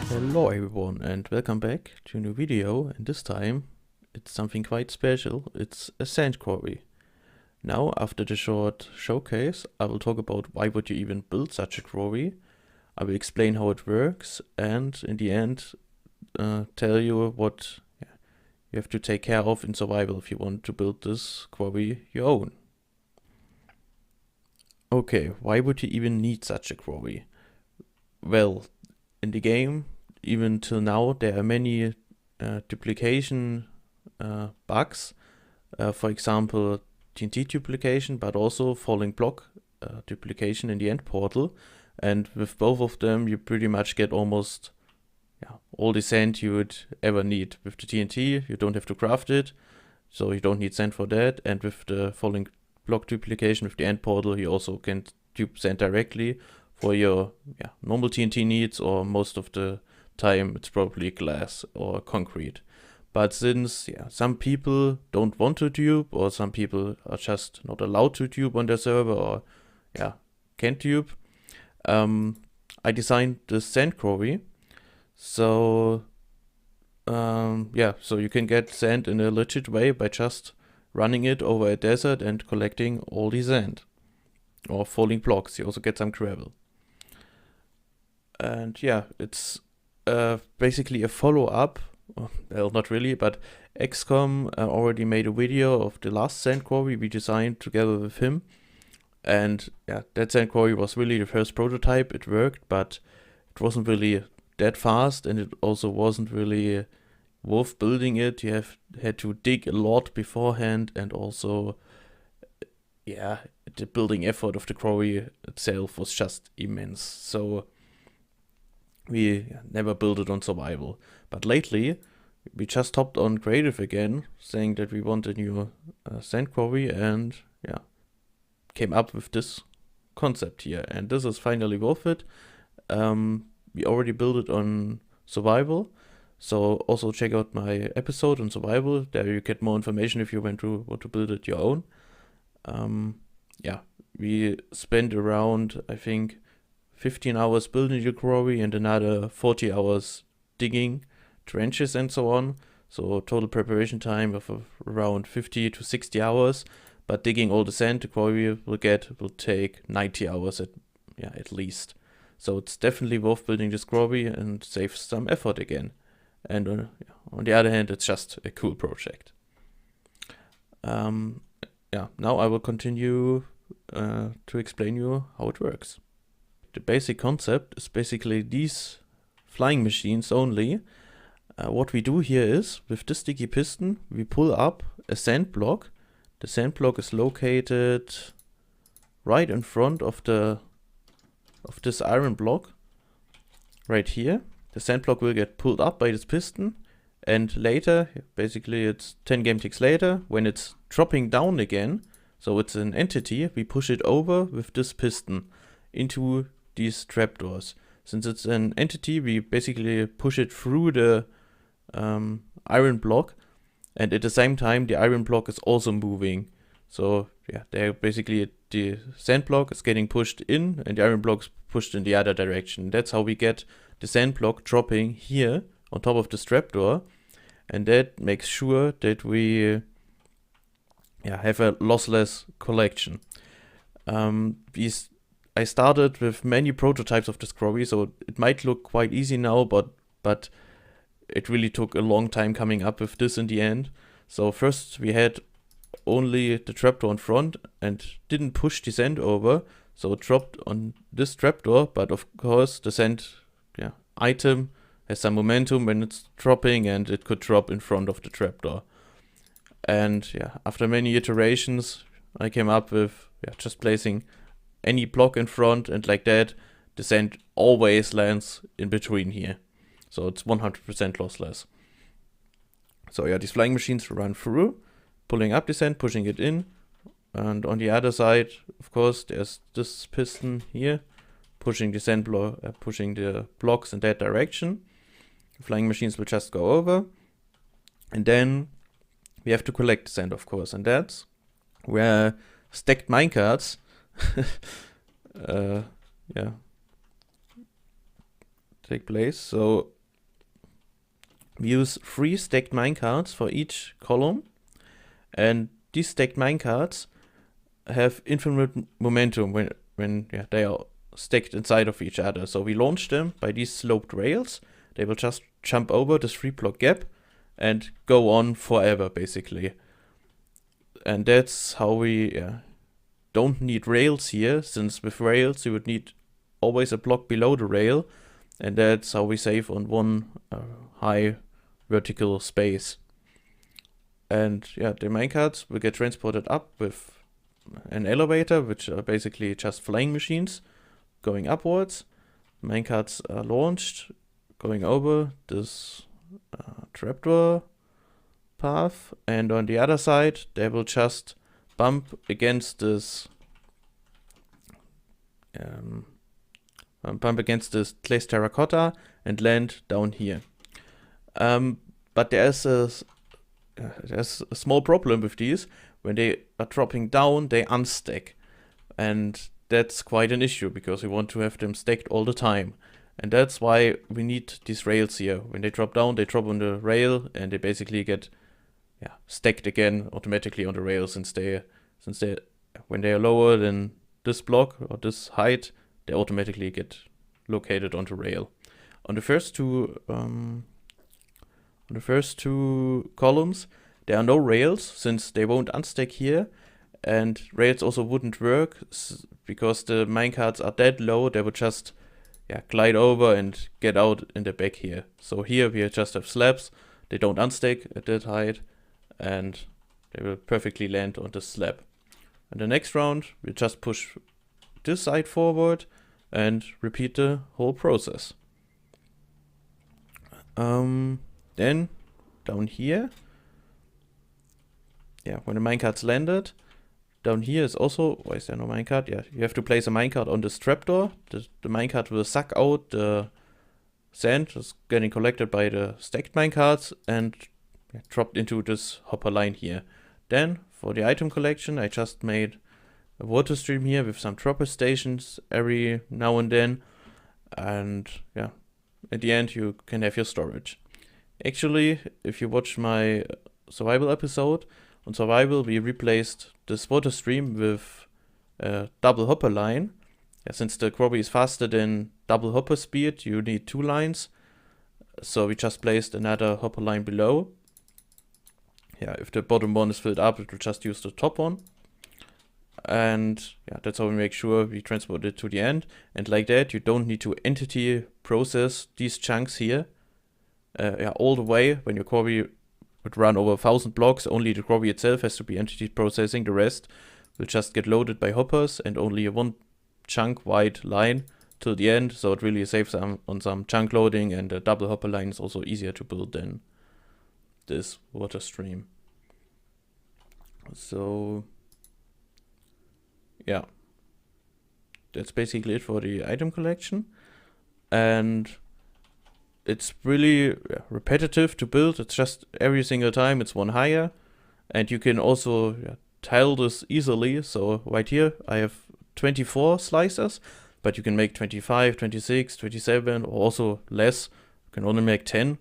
Hello everyone and welcome back to a new video, and this time it's something quite special. It's a sand quarry. Now, after the short showcase, I will talk about why would you even build such a quarry. I will explain how it works, and in the end tell you what you have to take care of in survival if you want to build this quarry your own. Okay, why would you even need such a quarry? Well, in the game, even till now, there are many duplication bugs. For example, TNT duplication, but also falling block duplication in the end portal. And with both of them, you pretty much get almost all the sand you would ever need. With the TNT, you don't have to craft it, so you don't need sand for that. And with the falling block duplication with the end portal, you also can dupe sand directly for your normal TNT needs, or most of the time it's probably glass or concrete. But since some people don't want to dupe, or some people are just not allowed to dupe on their server, or can't dupe, I designed this sand quarry. So so you can get sand in a legit way by just running it over a desert and collecting all the sand. Or falling blocks, you also get some gravel. And it's basically a follow-up. Well, not really, but XCOM already made a video of the last sand quarry we designed together with him. And that sand quarry was really the first prototype. It worked, but it wasn't really that fast, and it also wasn't really worth building it. You had to dig a lot beforehand, and also the building effort of the quarry itself was just immense. So we never built it on survival. But lately, we just hopped on creative again, saying that we want a new sand quarry, and came up with this concept here. And this is finally worth it. We already built it on survival, so also check out my episode on survival. There you get more information if you want to build it your own. We spent around, I think, 15 hours building the quarry and another 40 hours digging trenches and so on. So total preparation time of around 50 to 60 hours. But digging all the sand the quarry will take 90 hours at least. So it's definitely worth building this quarry and saves some effort again. And on the other hand, it's just a cool project. Now I will continue to explain you how it works. The basic concept is basically these flying machines only. What we do here is, with this sticky piston, we pull up a sand block. The sand block is located right in front of this iron block, right here. The sand block will get pulled up by this piston, and later, basically it's 10 game ticks later, when it's dropping down again, so it's an entity, we push it over with this piston into these trapdoors. since it's an entity, we basically push it through the iron block, and at the same time the iron block is also moving. So yeah, they're basically, the sand block is getting pushed in and the iron block is pushed in the other direction. That's how we get the sand block dropping here on top of this trapdoor, and that makes sure that we have a lossless collection. I started with many prototypes of this quarry, so it might look quite easy now, but it really took a long time coming up with this in the end. So first we had only the trapdoor in front and didn't push the sand over, so it dropped on this trapdoor, but of course the sand item has some momentum when it's dropping, and it could drop in front of the trapdoor. And after many iterations, I came up with just placing any block in front, and like that, the sand always lands in between here. So it's 100% lossless. So these flying machines run through, pulling up the sand, pushing it in. And on the other side, of course, there's this piston here, pushing the sand pushing the blocks in that direction. The flying machines will just go over. And then we have to collect the sand, of course. And that's where stacked minecarts take place. So we use 3 stacked minecarts for each column, and these stacked minecarts have infinite momentum when they are stacked inside of each other. So we launch them by these sloped rails. They will just jump over this 3-block gap and go on forever, basically. And that's how we don't need rails here, since with rails you would need always a block below the rail, and that's how we save on one high vertical space. And the minecarts will get transported up with an elevator, which are basically just flying machines going upwards. Minecarts are launched, going over this trapdoor path, and on the other side they will just bump against this glazed terracotta and land down here. But there's a small problem with these. When they are dropping down, they unstack, and that's quite an issue because we want to have them stacked all the time. And that's why we need these rails here. When they drop down, they drop on the rail, and they basically get stacked again automatically on the rail, since when they are lower than this block or this height, they automatically get located onto rail. On the first two columns, there are no rails, since they won't unstack here, and rails also wouldn't work because the minecarts are that low. They would just glide over and get out in the back here. So here we just have slabs. They don't unstack at that height, and they will perfectly land on the slab. And the next round, we just push this side forward and repeat the whole process. Then down here, when the minecart's landed, down here is also, why is there no minecart? You have to place a minecart on this trapdoor. The minecart will suck out the sand that's getting collected by the stacked minecarts and dropped into this hopper line here. Then for the item collection, I just made a water stream here with some dropper stations every now and then, and at the end you can have your storage. Actually, if you watch my survival episode, on survival we replaced this water stream with a double hopper line. Since the quarry is faster than double hopper speed, you need 2 lines, so we just placed another hopper line below. If the bottom one is filled up, it will just use the top one. And that's how we make sure we transport it to the end. And like that, you don't need to entity process these chunks here all the way. When your quarry would run over 1,000 blocks, only the quarry itself has to be entity processing. The rest will just get loaded by hoppers, and only a 1 chunk wide line till the end. So it really saves on some chunk loading, and the double hopper line is also easier to build than this water stream. So that's basically it for the item collection. and it's really repetitive to build. It's just every single time it's one higher, and you can also tile this easily. So right here I have 24 slicers, but you can make 25, 26, 27, or also less. You can only make 10,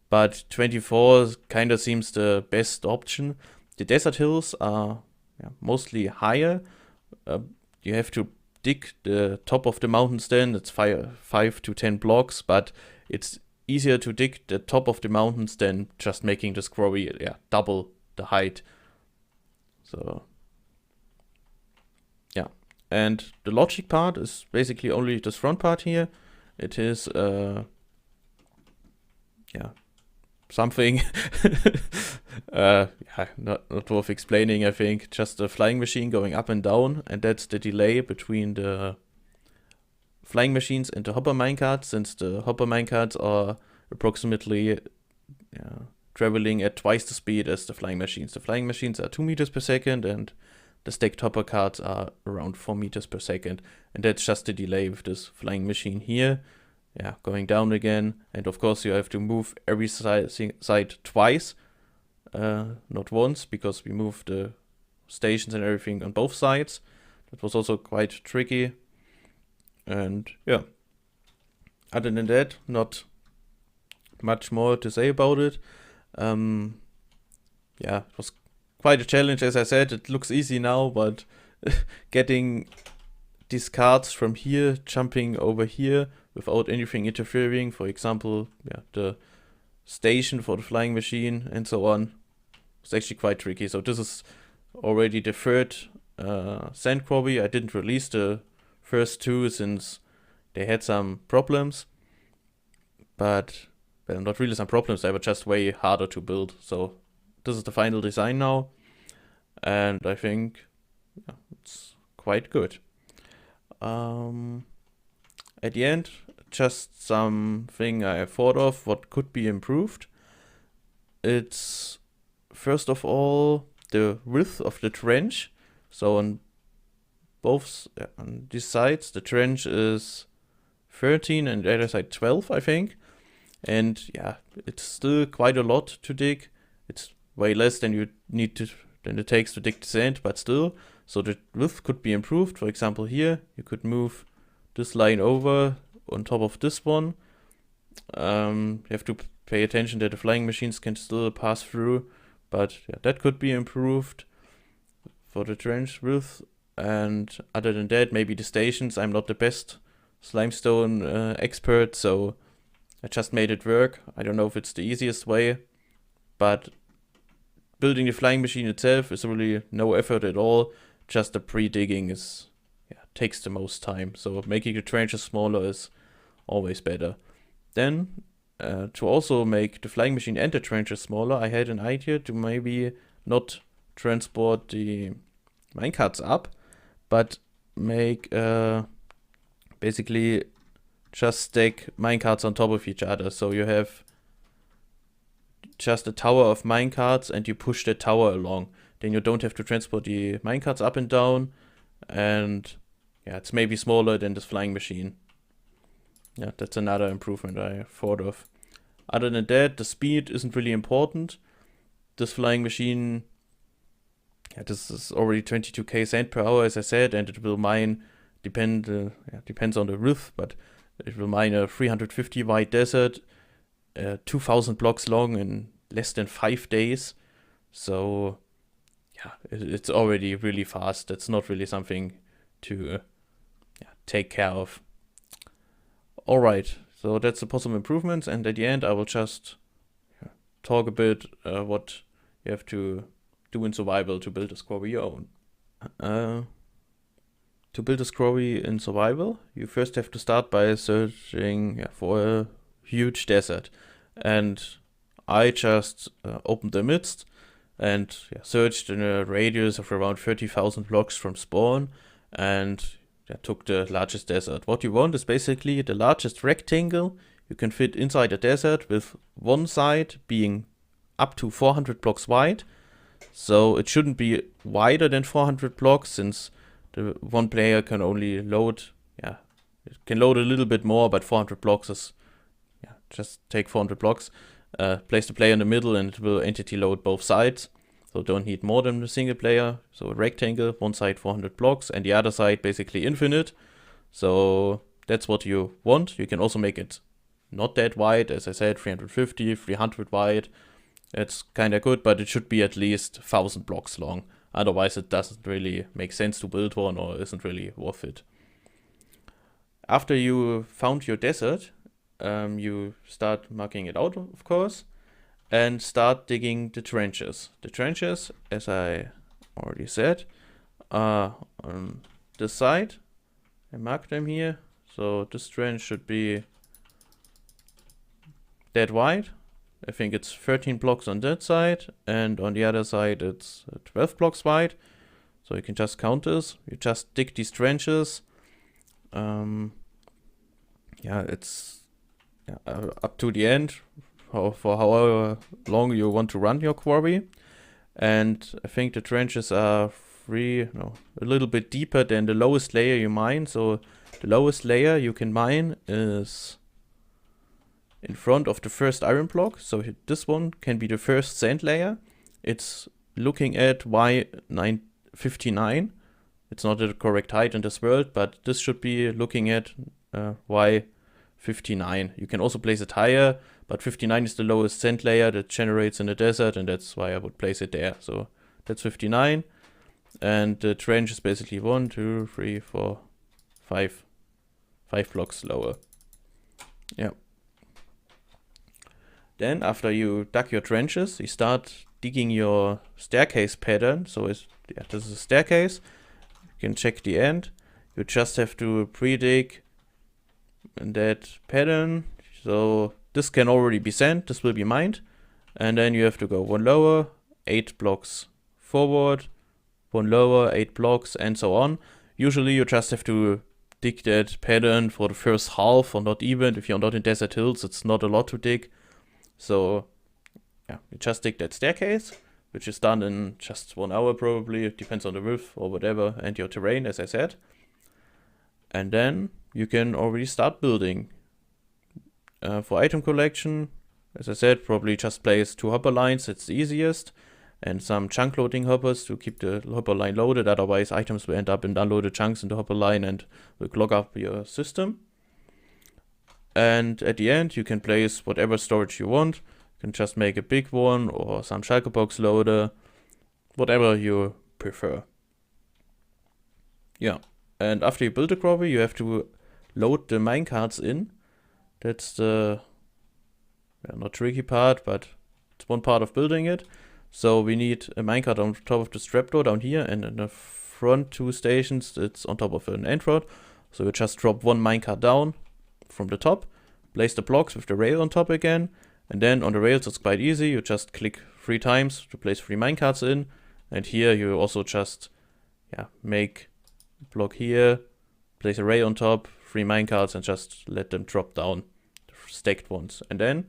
but 24 kind of seems the best option. The desert hills are mostly higher. You have to dig the top of the mountains then. It's 5 to 10 blocks, but it's easier to dig the top of the mountains than just making this quarry double the height. So yeah, and the logic part is basically only this front part here. It is something not worth explaining, I think. Just a flying machine going up and down, and that's the delay between the flying machines and the hopper minecarts, since the hopper minecarts are approximately traveling at twice the speed as the flying machines. The flying machines are 2 meters per second, and the stacked hopper carts are around 4 meters per second, and that's just the delay with this flying machine here. Going down again, and of course you have to move every side twice, not once, because we moved the stations and everything on both sides. That was also quite tricky, and other than that, not much more to say about it. It was quite a challenge, as I said. It looks easy now, but getting these carts from here, jumping over here without anything interfering, for example, the station for the flying machine and so on, was actually quite tricky. So this is already the third sand quarry. I didn't release the first two since they had some problems, but not really some problems, they were just way harder to build. So this is the final design now, and I think it's quite good. At the end, just something I thought of what could be improved. It's first of all the width of the trench. So on both on these sides, the trench is 13 and the other side 12, I think. And it's still quite a lot to dig. It's way less than it takes to dig the sand, but still. So the width could be improved. For example, here you could move this line over on top of this one. You have to pay attention that the flying machines can still pass through, but that could be improved for the trench width. And other than that, maybe the stations. I'm not the best limestone expert, so I just made it work. I don't know if it's the easiest way, but building the flying machine itself is really no effort at all. Just the pre-digging takes the most time. So making the trenches smaller is always better. Then to also make the flying machine and the trenches smaller, I had an idea to maybe not transport the minecarts up, but make basically just stack minecarts on top of each other. So you have just a tower of minecarts and you push the tower along. Then you don't have to transport the minecarts up and down, and it's maybe smaller than this flying machine. That's another improvement I thought of. Other than that, the speed isn't really important. This flying machine, this is already 22k sand per hour, as I said, and it will mine, depends on the width, but it will mine a 350 wide desert, 2,000 blocks long in less than 5 days. So it's already really fast. That's not really something to take care of. Alright, so that's the possible improvements, and at the end I will just talk a bit what you have to do in survival to build a quarry your own. To build a quarry in survival, you first have to start by searching for a huge desert, and I just opened the midst and searched in a radius of around 30,000 blocks from spawn, and took the largest desert. What you want is basically the largest rectangle you can fit inside a desert, with one side being up to 400 blocks wide. So it shouldn't be wider than 400 blocks, since the one player can only load It can load a little bit more, but 400 blocks is, yeah, just take 400 blocks, place the player in the middle, and it will entity load both sides. So don't need more than a single player. So a rectangle, one side 400 blocks, and the other side basically infinite. So that's what you want. You can also make it not that wide, as I said, 350, 300 wide. That's kind of good, but it should be at least 1000 blocks long. Otherwise, it doesn't really make sense to build one or isn't really worth it. After you found your desert, you start marking it out, of course, and start digging the trenches. The trenches, as I already said, are on this side. I mark them here. So this trench should be that wide. I think it's 13 blocks on that side, and on the other side it's 12 blocks wide. So you can just count this. You just dig these trenches. It's up to the end for however long you want to run your quarry. And I think the trenches are a little bit deeper than the lowest layer you mine. So the lowest layer you can mine is in front of the first iron block. So this one can be the first sand layer. It's looking at Y59. It's not the correct height in this world, but this should be looking at Y59. You can also place it higher, but 59 is the lowest sand layer that generates in the desert, and that's why I would place it there. So that's 59. And the trench is basically 1, 2, 3, 4, 5 blocks lower. Yeah. Then after you dug your trenches, you start digging your staircase pattern. So this is a staircase. You can check the end. You just have to pre-dig in that pattern. So this can already be sent. This will be mined. And then you have to go one lower, 8 blocks forward, one lower, 8 blocks, and so on. Usually you just have to dig that pattern for the first half or not even. If you're not in desert hills, it's not a lot to dig. So yeah, you just dig that staircase, which is done in just 1 hour probably. It depends on the roof or whatever and your terrain, as I said. And then you can already start building. For item collection, as I said, probably just place 2 hopper lines. It's the easiest. And some chunk loading hoppers to keep the hopper line loaded. Otherwise, items will end up in unloaded chunks in the hopper line and will clog up your system. And at the end, you can place whatever storage you want. You can just make a big one or some shulker box loader, whatever you prefer. Yeah, and after you build a quarry, you have to load the minecarts in. That's the not tricky part, but it's one part of building it. So we need a minecart on top of the strapdoor down here, and in the front 2 stations, it's on top of an end rod. So we just drop 1 minecart down from the top, place the blocks with the rail on top again, and then on the rails it's quite easy. You just click 3 times to place 3 minecarts in, and here you also just make a block here, place a rail on top, 3 minecarts, and just let them drop down, the stacked ones, and then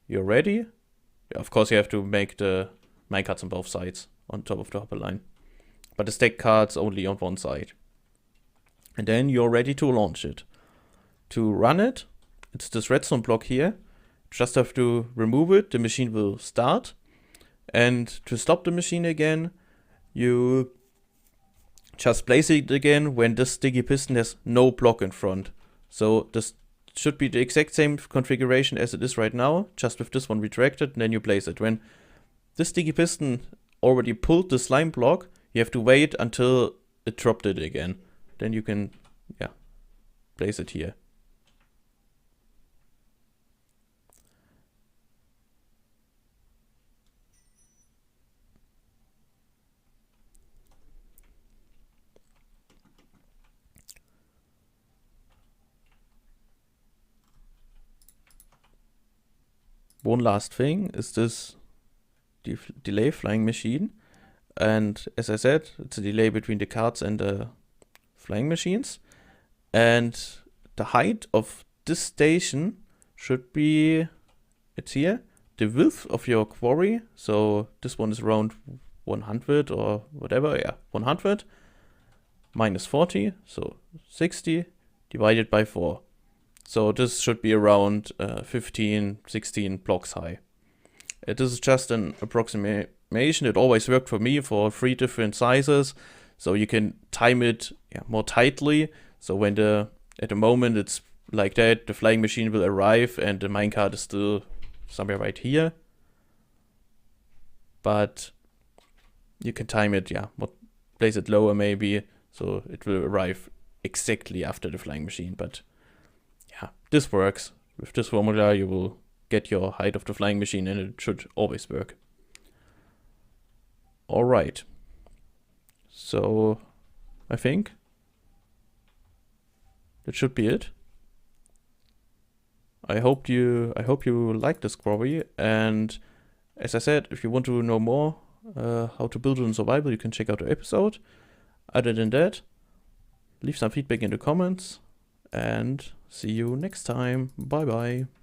you're ready. Of course, you have to make the minecarts on both sides on top of the hopper line, but the stacked carts only on one side. And then you're ready to launch it. To run it, it's this redstone block here. Just have to remove it, the machine will start. And to stop the machine again, you just place it again when this sticky piston has no block in front. So this should be the exact same configuration as it is right now, just with this one retracted, and then you place it. When this sticky piston already pulled the slime block, you have to wait until it dropped it again. Then you can place it here. One last thing is this delay flying machine. And as I said, it's a delay between the carts and the flying machines. And the height of this station should be, it's here, the width of your quarry. So this one is around 100 or whatever, 100 minus 40, so 60, divided by 4. So this should be around 15, 16 blocks high. This is just an approximation. It always worked for me for 3 different sizes. So you can time it more tightly. So when at the moment it's like that, the flying machine will arrive and the minecart is still somewhere right here. But you can time it, place it lower maybe, so it will arrive exactly after the flying machine. But this works. With this formula you will get your height of the flying machine and it should always work. Alright. So I think that should be it. I hope you like this quarry, and as I said, if you want to know more how to build it in survival, you can check out the episode. Other than that, leave some feedback in the comments and see you next time. Bye bye.